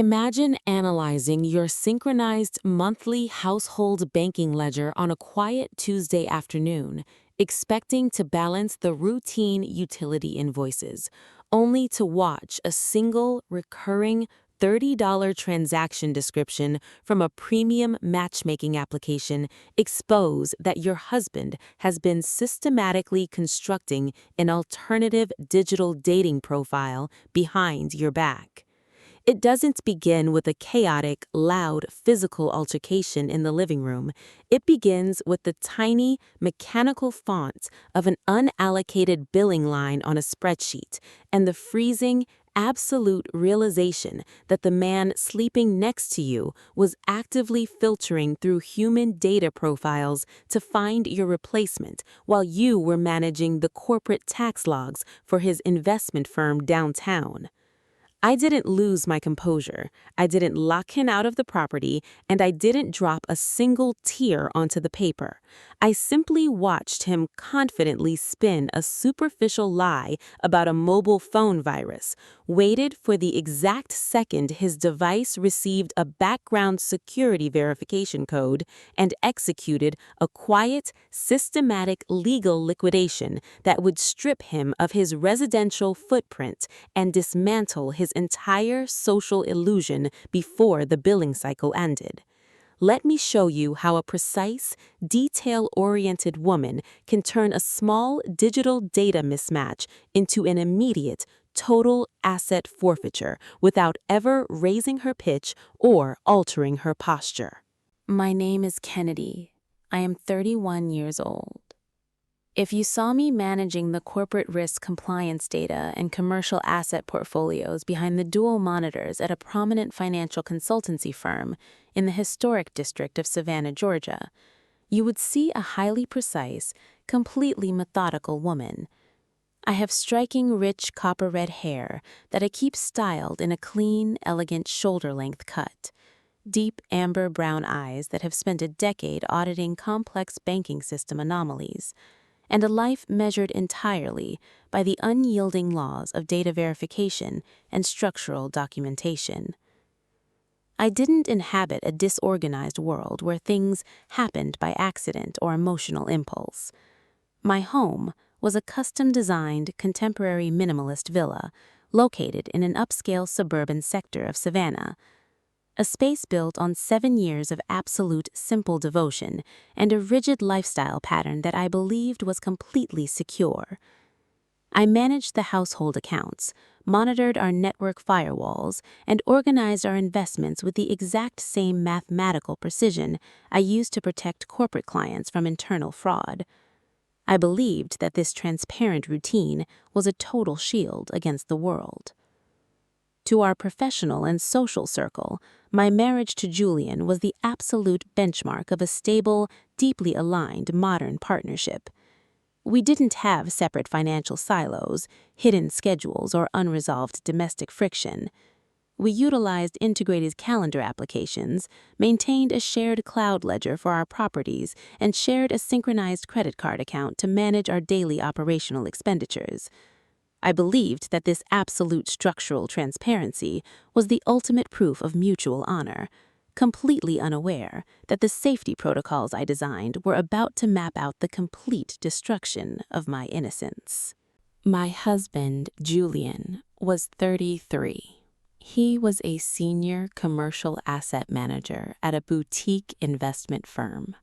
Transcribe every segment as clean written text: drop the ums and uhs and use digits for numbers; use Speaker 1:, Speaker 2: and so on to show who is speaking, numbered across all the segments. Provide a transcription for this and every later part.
Speaker 1: Imagine analyzing your synchronized monthly household banking ledger on a quiet Tuesday afternoon, expecting to balance the routine utility invoices, only to watch a single recurring $30 transaction description from a premium matchmaking application expose that your husband has been systematically constructing an alternative digital dating profile behind your back. It doesn't begin with a chaotic, loud, physical altercation in the living room. It begins with the tiny, mechanical font of an unallocated billing line on a spreadsheet and the freezing, absolute realization that the man sleeping next to you was actively filtering through human data profiles to find your replacement while you were managing the corporate tax logs for his investment firm downtown. I didn't lose my composure, I didn't lock him out of the property, and I didn't drop a single tear onto the paper. I simply watched him confidently spin a superficial lie about a mobile phone virus, waited for the exact second his device received a background security verification code, and executed a quiet, systematic legal liquidation that would strip him of his residential footprint and dismantle his entire social illusion before the billing cycle ended. Let me show you how a precise, detail-oriented woman can turn a small digital data mismatch into an immediate, total asset forfeiture without ever raising her pitch or altering her posture. My name is Kennedy. I am 31 years old. If you saw me managing the corporate risk compliance data and commercial asset portfolios behind the dual monitors at a prominent financial consultancy firm in the historic district of Savannah, Georgia, you would see a highly precise, completely methodical woman. I have striking, rich copper-red hair that I keep styled in a clean, elegant shoulder-length cut, deep amber brown eyes that have spent a decade auditing complex banking system anomalies, and a life measured entirely by the unyielding laws of data verification and structural documentation. I didn't inhabit a disorganized world where things happened by accident or emotional impulse. My home was a custom-designed contemporary minimalist villa located in an upscale suburban sector of Savannah, a space built on 7 years of absolute simple devotion and a rigid lifestyle pattern that I believed was completely secure. I managed the household accounts, monitored our network firewalls, and organized our investments with the exact same mathematical precision I used to protect corporate clients from internal fraud. I believed that this transparent routine was a total shield against the world. To our professional and social circle, my marriage to Julian was the absolute benchmark of a stable, deeply aligned modern partnership. We didn't have separate financial silos, hidden schedules, or unresolved domestic friction. We utilized integrated calendar applications, maintained a shared cloud ledger for our properties, and shared a synchronized credit card account to manage our daily operational expenditures. I believed that this absolute structural transparency was the ultimate proof of mutual honor, completely unaware that the safety protocols I designed were about to map out the complete destruction of my innocence. My husband, Julian, was 33. He was a senior commercial asset manager at a boutique investment firm.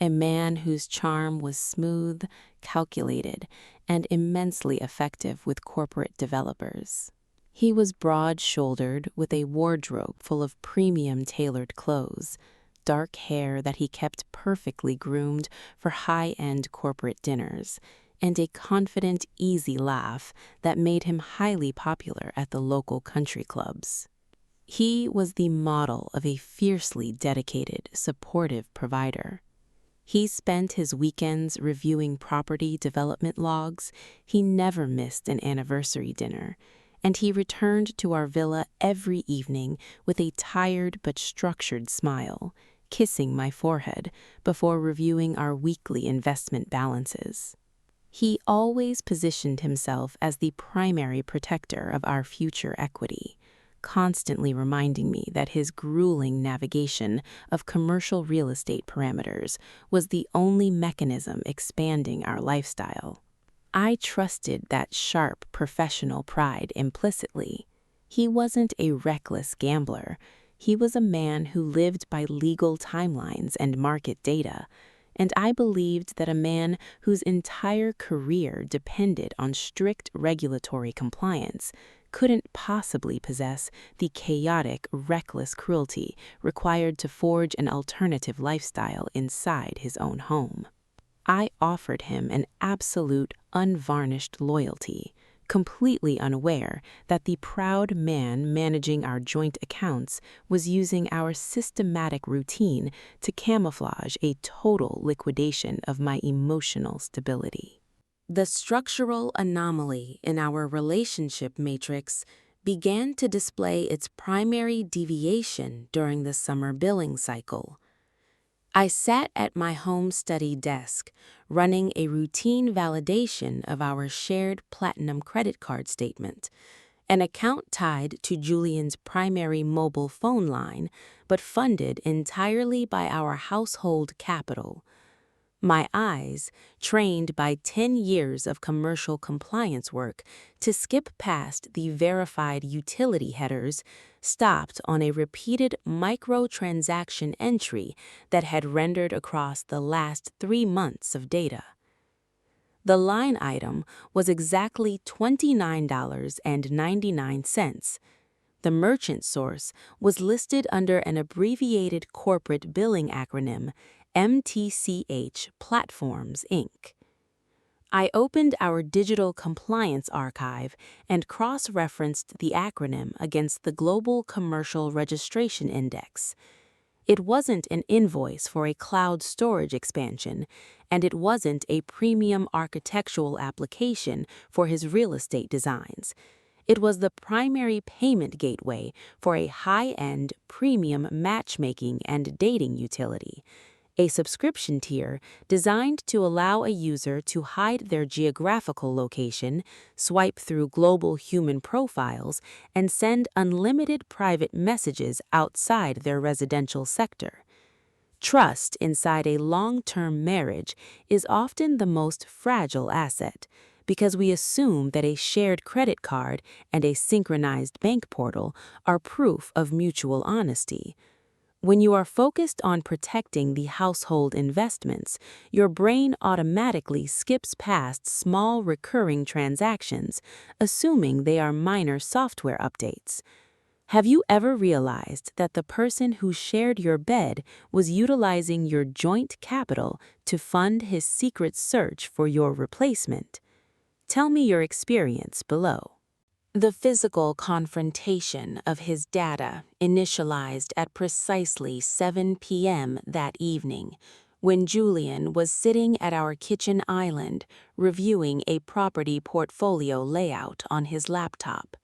Speaker 1: A man whose charm was smooth, calculated, and immensely effective with corporate developers. He was broad-shouldered with a wardrobe full of premium tailored clothes, dark hair that he kept perfectly groomed for high-end corporate dinners, and a confident, easy laugh that made him highly popular at the local country clubs. He was the model of a fiercely dedicated, supportive provider. He spent his weekends reviewing property development logs, he never missed an anniversary dinner, and he returned to our villa every evening with a tired but structured smile, kissing my forehead before reviewing our weekly investment balances. He always positioned himself as the primary protector of our future equity, constantly reminding me that his grueling navigation of commercial real estate parameters was the only mechanism expanding our lifestyle. I trusted that sharp professional pride implicitly. He wasn't a reckless gambler. He was a man who lived by legal timelines and market data, and I believed that a man whose entire career depended on strict regulatory compliance couldn't possibly possess the chaotic, reckless cruelty required to forge an alternative lifestyle inside his own home. I offered him an absolute, unvarnished loyalty, completely unaware that the proud man managing our joint accounts was using our systematic routine to camouflage a total liquidation of my emotional stability. The structural anomaly in our relationship matrix began to display its primary deviation during the summer billing cycle. I sat at my home study desk, running a routine validation of our shared Platinum credit card statement, an account tied to Julian's primary mobile phone line, but funded entirely by our household capital. My eyes, trained by 10 years of commercial compliance work to skip past the verified utility headers, stopped on a repeated microtransaction entry that had rendered across the last 3 months of data. The line item was exactly $29.99. The merchant source was listed under an abbreviated corporate billing acronym, MTCH Platforms, Inc. I opened our digital compliance archive and cross-referenced the acronym against the Global Commercial Registration Index. It wasn't an invoice for a cloud storage expansion, and it wasn't a premium architectural application for his real estate designs. It was the primary payment gateway for a high-end premium matchmaking and dating utility, a subscription tier designed to allow a user to hide their geographical location, swipe through global human profiles, and send unlimited private messages outside their residential sector. Trust inside a long-term marriage is often the most fragile asset, because we assume that a shared credit card and a synchronized bank portal are proof of mutual honesty. When you are focused on protecting the household investments, your brain automatically skips past small recurring transactions, assuming they are minor software updates. Have you ever realized that the person who shared your bed was utilizing your joint capital to fund his secret search for your replacement? Tell me your experience below. The physical confrontation of his data initialized at precisely 7 p.m. that evening, when Julian was sitting at our kitchen island reviewing a property portfolio layout on his laptop.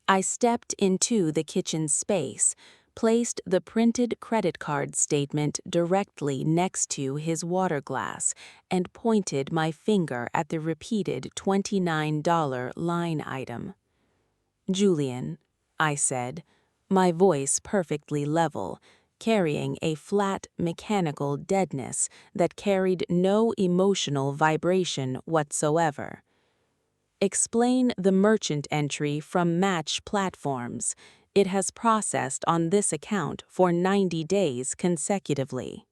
Speaker 1: I stepped into the kitchen space, placed the printed credit card statement directly next to his water glass, and pointed my finger at the repeated $29 line item. "Julian," I said, my voice perfectly level, carrying a flat, mechanical deadness that carried no emotional vibration whatsoever. "Explain the merchant entry from Match Platforms. It has processed on this account for 90 days consecutively."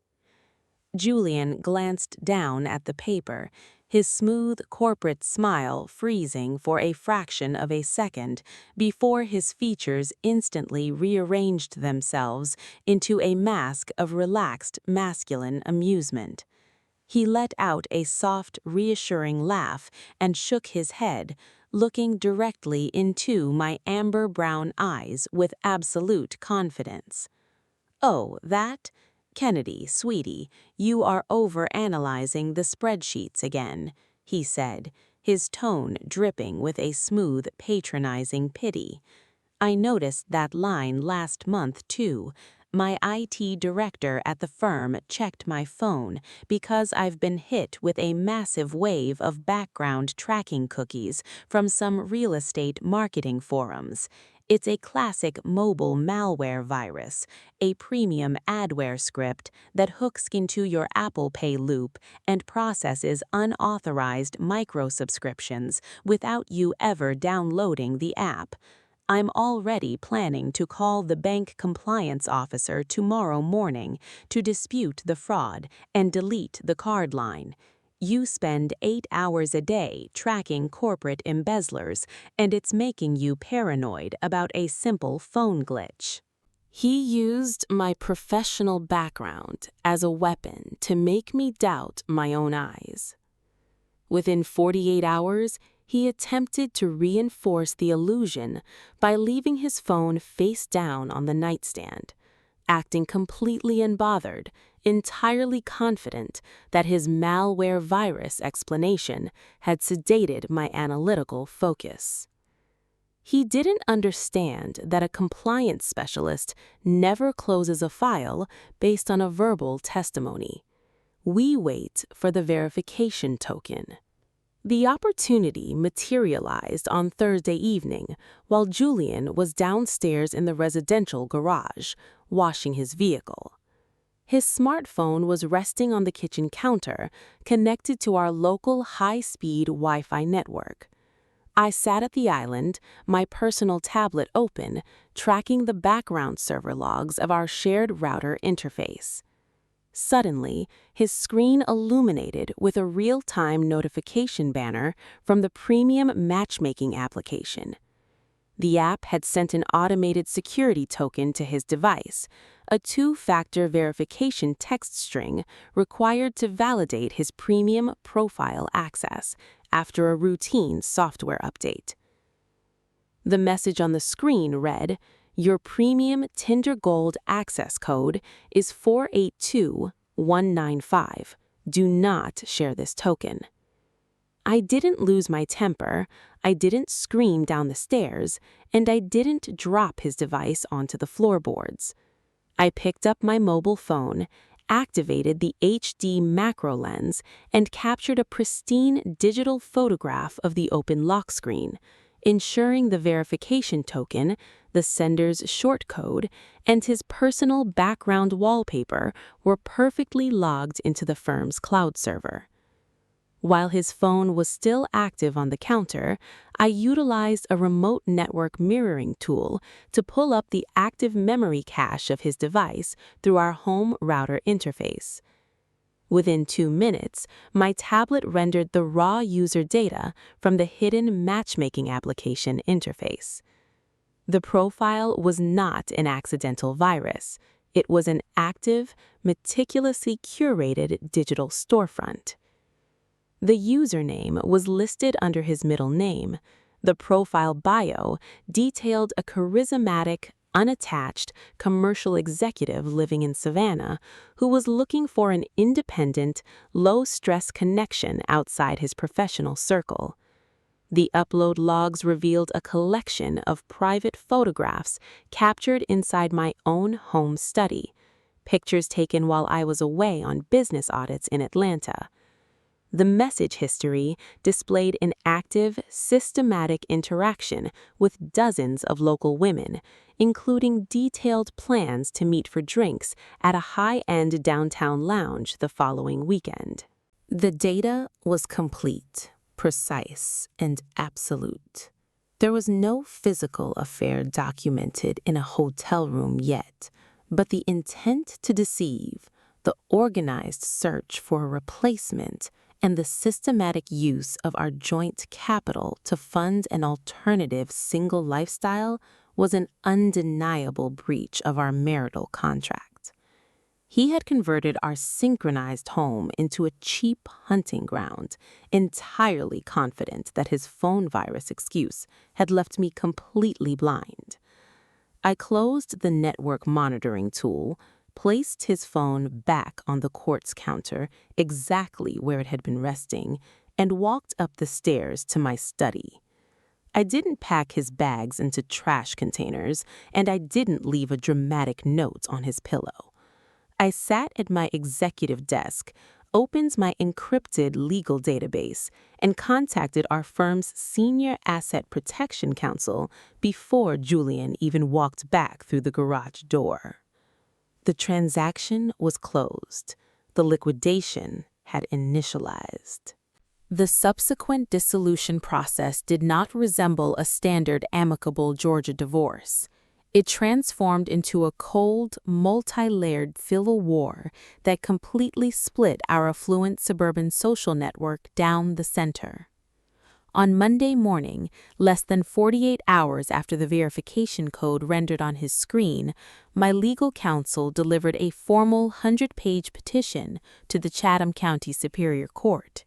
Speaker 1: Julian glanced down at the paper, his smooth corporate smile freezing for a fraction of a second before his features instantly rearranged themselves into a mask of relaxed masculine amusement. He let out a soft, reassuring laugh and shook his head, looking directly into my amber-brown eyes with absolute confidence. "Oh, that? Kennedy, sweetie, you are overanalyzing the spreadsheets again," he said, his tone dripping with a smooth, patronizing pity. "I noticed that line last month, too. My IT director at the firm checked my phone because I've been hit with a massive wave of background tracking cookies from some real estate marketing forums, It's a classic mobile malware virus, a premium adware script that hooks into your Apple Pay loop and processes unauthorized micro-subscriptions without you ever downloading the app. I'm already planning to call the bank compliance officer tomorrow morning to dispute the fraud and delete the card line. You spend 8 hours a day tracking corporate embezzlers, and it's making you paranoid about a simple phone glitch. He used my professional background as a weapon to make me doubt my own eyes. Within 48 hours, he attempted to reinforce the illusion by leaving his phone face down on the nightstand, acting completely unbothered, entirely confident that his malware virus explanation had sedated my analytical focus. He didn't understand that a compliance specialist never closes a file based on a verbal testimony. We wait for the verification token. The opportunity materialized on Thursday evening while Julian was downstairs in the residential garage, washing his vehicle. His smartphone was resting on the kitchen counter, connected to our local high-speed Wi-Fi network. I sat at the island, my personal tablet open, tracking the background server logs of our shared router interface. Suddenly, his screen illuminated with a real-time notification banner from the premium matchmaking application. The app had sent an automated security token to his device, a two-factor verification text string required to validate his premium profile access after a routine software update. The message on the screen read, "Your premium Tinder Gold access code is 482195. Do not share this token." I didn't lose my temper, I didn't scream down the stairs, and I didn't drop his device onto the floorboards. I picked up my mobile phone, activated the HD macro lens, and captured a pristine digital photograph of the open lock screen, ensuring the verification token, the sender's short code, and his personal background wallpaper were perfectly logged into the firm's cloud server. While his phone was still active on the counter, I utilized a remote network mirroring tool to pull up the active memory cache of his device through our home router interface. Within 2 minutes, my tablet rendered the raw user data from the hidden matchmaking application interface. The profile was not an accidental virus. It was an active, meticulously curated digital storefront. The username was listed under his middle name. The profile bio detailed a charismatic, unattached commercial executive living in Savannah who was looking for an independent, low-stress connection outside his professional circle. The upload logs revealed a collection of private photographs captured inside my own home study, pictures taken while I was away on business audits in Atlanta. The message history displayed an active, systematic interaction with dozens of local women, including detailed plans to meet for drinks at a high-end downtown lounge the following weekend. The data was complete, precise, and absolute. There was no physical affair documented in a hotel room yet, but the intent to deceive, the organized search for a replacement, and the systematic use of our joint capital to fund an alternative single lifestyle was an undeniable breach of our marital contract. He had converted our synchronized home into a cheap hunting ground, entirely confident that his phone virus excuse had left me completely blind. I closed the network monitoring tool, placed his phone back on the quartz counter exactly where it had been resting, and walked up the stairs to my study. I didn't pack his bags into trash containers, and I didn't leave a dramatic note on his pillow. I sat at my executive desk, opened my encrypted legal database and contacted our firm's senior asset protection counsel before Julian even walked back through the garage door. The transaction was closed. The liquidation had initialized. The subsequent dissolution process did not resemble a standard amicable Georgia divorce. It transformed into a cold, multi-layered civil war that completely split our affluent suburban social network down the center. On Monday morning, less than 48 hours after the verification code rendered on his screen, my legal counsel delivered a formal 100-page petition to the Chatham County Superior Court.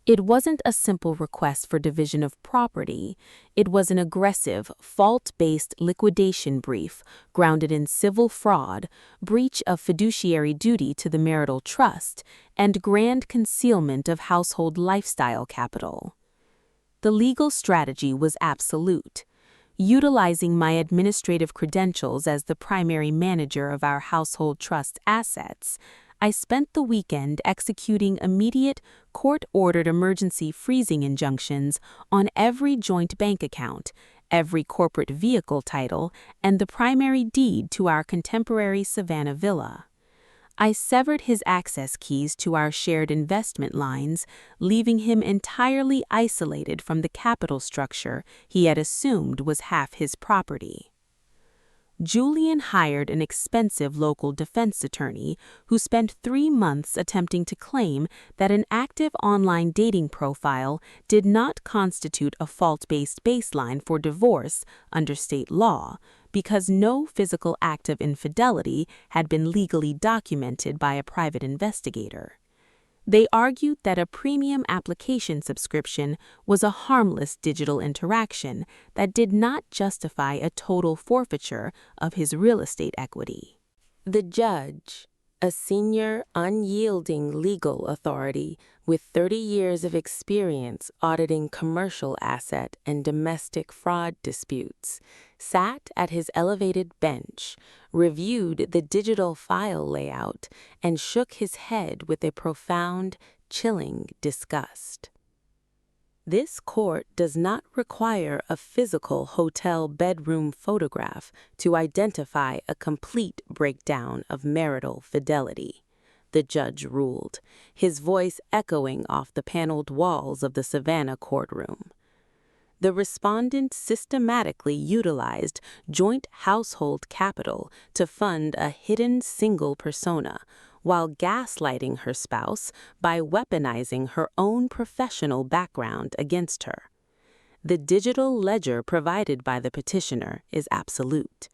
Speaker 1: It wasn't a simple request for division of property. It was an aggressive, fault-based liquidation brief grounded in civil fraud, breach of fiduciary duty to the marital trust, and grand concealment of household lifestyle capital. The legal strategy was absolute. Utilizing my administrative credentials as the primary manager of our household trust assets, I spent the weekend executing immediate, court-ordered emergency freezing injunctions on every joint bank account, every corporate vehicle title, and the primary deed to our contemporary Savannah villa. I severed his access keys to our shared investment lines, leaving him entirely isolated from the capital structure he had assumed was half his property. Julian hired an expensive local defense attorney who spent 3 months attempting to claim that an active online dating profile did not constitute a fault-based baseline for divorce under state law because no physical act of infidelity had been legally documented by a private investigator. They argued that a premium application subscription was a harmless digital interaction that did not justify a total forfeiture of his real estate equity. The judge, a senior, unyielding legal authority with 30 years of experience auditing commercial asset and domestic fraud disputes, sat at his elevated bench, reviewed the digital file layout, and shook his head with a profound, chilling disgust. This court does not require a physical hotel bedroom photograph to identify a complete breakdown of marital fidelity, the judge ruled, his voice echoing off the paneled walls of the Savannah courtroom. The respondent systematically utilized joint household capital to fund a hidden single persona, while gaslighting her spouse by weaponizing her own professional background against her. The digital ledger provided by the petitioner is absolute.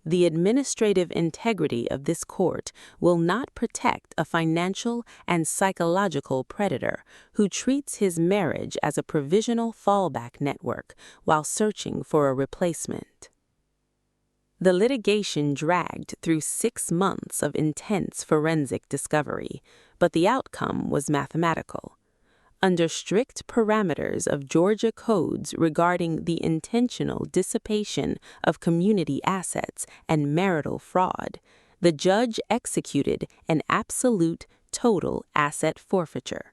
Speaker 1: The administrative integrity of this court will not protect a financial and psychological predator who treats his marriage as a provisional fallback network while searching for a replacement. The litigation dragged through 6 months of intense forensic discovery, but the outcome was mathematical. Under strict parameters of Georgia codes regarding the intentional dissipation of community assets and marital fraud, the judge executed an absolute total asset forfeiture.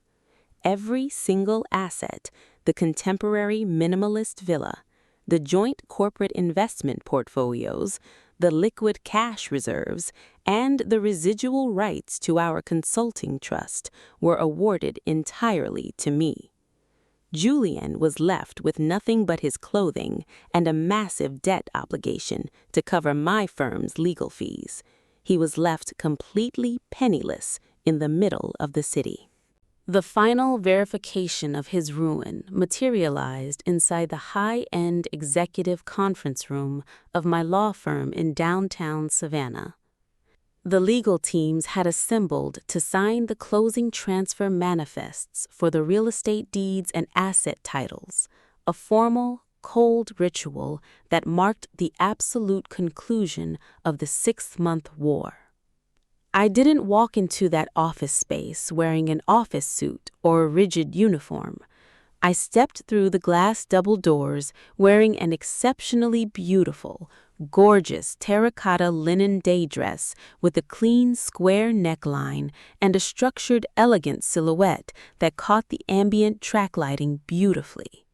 Speaker 1: Every single asset, the contemporary minimalist villa, the joint corporate investment portfolios, the liquid cash reserves, and the residual rights to our consulting trust were awarded entirely to me. Julian was left with nothing but his clothing and a massive debt obligation to cover my firm's legal fees. He was left completely penniless in the middle of the city. The final verification of his ruin materialized inside the high-end executive conference room of my law firm in downtown Savannah. The legal teams had assembled to sign the closing transfer manifests for the real estate deeds and asset titles, a formal, cold ritual that marked the absolute conclusion of the 6-month war. I didn't walk into that office space wearing an office suit or a rigid uniform. I stepped through the glass double doors wearing an exceptionally beautiful, gorgeous terracotta linen day dress with a clean square neckline and a structured elegant silhouette that caught the ambient track lighting beautifully.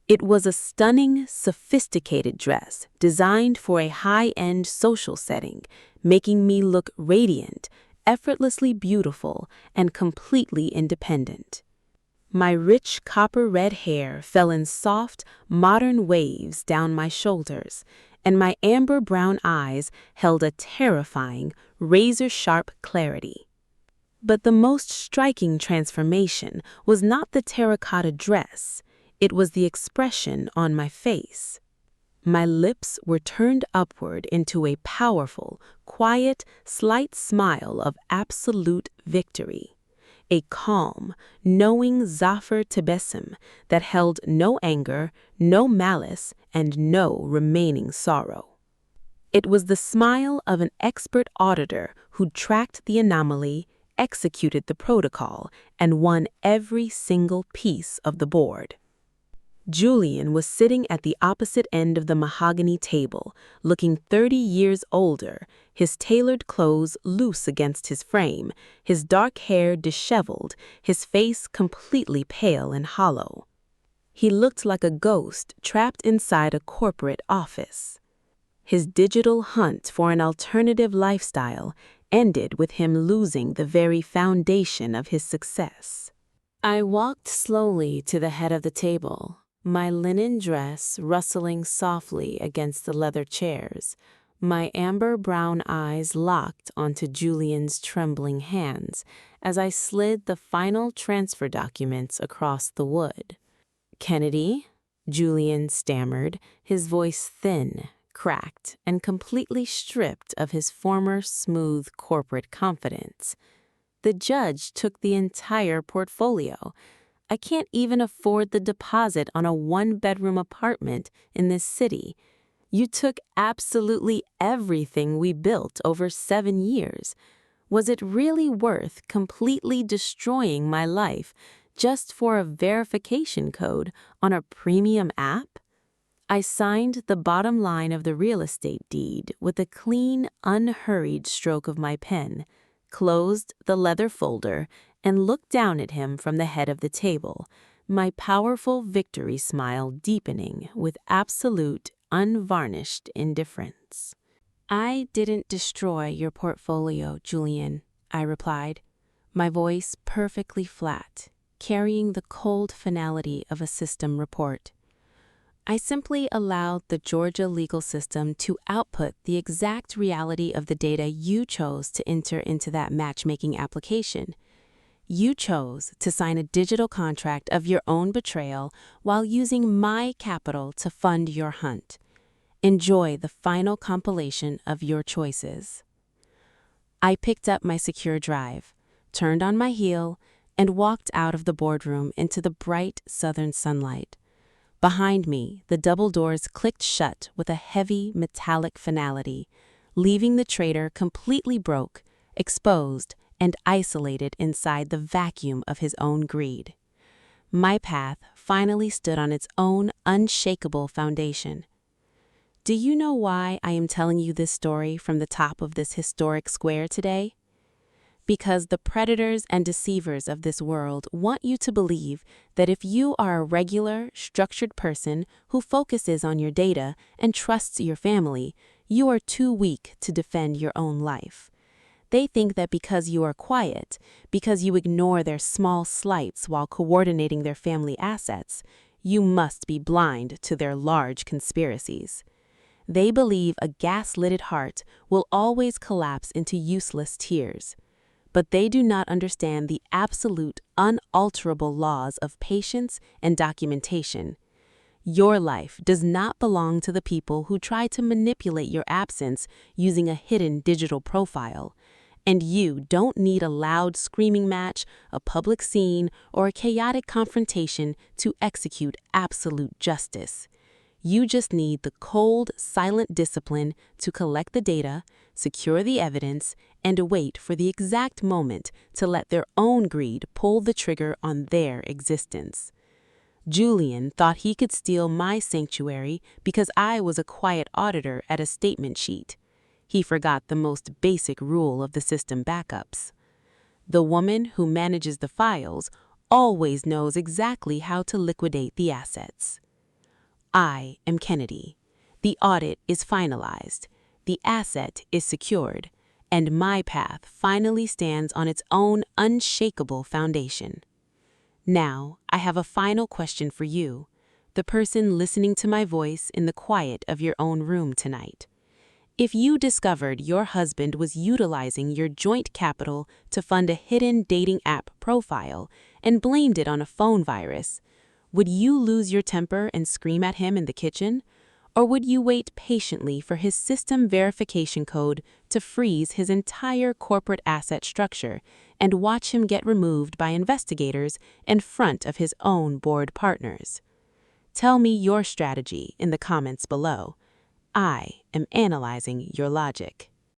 Speaker 1: It was a stunning, sophisticated dress designed for a high-end social setting, making me look radiant, effortlessly beautiful, and completely independent. My rich copper-red hair fell in soft, modern waves down my shoulders, and my amber-brown eyes held a terrifying, razor-sharp clarity. But the most striking transformation was not the terracotta dress. It was the expression on my face. My lips were turned upward into a powerful, quiet, slight smile of absolute victory. A calm, knowing Zafar Tebessum that held no anger, no malice, and no remaining sorrow. It was the smile of an expert auditor who tracked the anomaly, executed the protocol, and won every single piece of the board. Julian was sitting at the opposite end of the mahogany table, looking 30 years older, his tailored clothes loose against his frame, his dark hair disheveled, his face completely pale and hollow. He looked like a ghost trapped inside a corporate office. His digital hunt for an alternative lifestyle ended with him losing the very foundation of his success. I walked slowly to the head of the table, my linen dress rustling softly against the leather chairs, my amber-brown eyes locked onto Julian's trembling hands as I slid the final transfer documents across the wood. "Kennedy?" Julian stammered, his voice thin, cracked, and completely stripped of his former smooth corporate confidence. "The judge took the entire portfolio. I can't even afford the deposit on a one-bedroom apartment in this city. You took absolutely everything we built over 7 years. Was it really worth completely destroying my life just for a verification code on a premium app?" I signed the bottom line of the real estate deed with a clean, unhurried stroke of my pen, closed the leather folder, and looked down at him from the head of the table, my powerful victory smile deepening with absolute, unvarnished indifference. "I didn't destroy your portfolio, Julian," I replied, my voice perfectly flat, carrying the cold finality of a system report. "I simply allowed the Georgia legal system to output the exact reality of the data you chose to enter into that matchmaking application. You chose to sign a digital contract of your own betrayal while using my capital to fund your hunt. Enjoy the final compilation of your choices." I picked up my secure drive, turned on my heel, and walked out of the boardroom into the bright southern sunlight. Behind me, the double doors clicked shut with a heavy, metallic finality, leaving the traitor completely broke, exposed, and isolated inside the vacuum of his own greed. My path finally stood on its own unshakable foundation. Do you know why I am telling you this story from the top of this historic square today? Because the predators and deceivers of this world want you to believe that if you are a regular, structured person who focuses on your data and trusts your family, you are too weak to defend your own life. They think that because you are quiet, because you ignore their small slights while coordinating their family assets, you must be blind to their large conspiracies. They believe a gas-lidded heart will always collapse into useless tears. But they do not understand the absolute, unalterable laws of patience and documentation. Your life does not belong to the people who try to manipulate your absence using a hidden digital profile. And you don't need a loud screaming match, a public scene, or a chaotic confrontation to execute absolute justice. You just need the cold, silent discipline to collect the data, secure the evidence, and wait for the exact moment to let their own greed pull the trigger on their existence. Julian thought he could steal my sanctuary because I was a quiet auditor at a statement sheet. He forgot the most basic rule of the system backups. The woman who manages the files always knows exactly how to liquidate the assets. I am Kennedy. The audit is finalized. The asset is secured. And my path finally stands on its own unshakable foundation. Now, I have a final question for you, the person listening to my voice in the quiet of your own room tonight. If you discovered your husband was utilizing your joint capital to fund a hidden dating app profile and blamed it on a phone virus, would you lose your temper and scream at him in the kitchen? Or would you wait patiently for his system verification code to freeze his entire corporate asset structure and watch him get removed by investigators in front of his own board partners? Tell me your strategy in the comments below. I am analyzing your logic.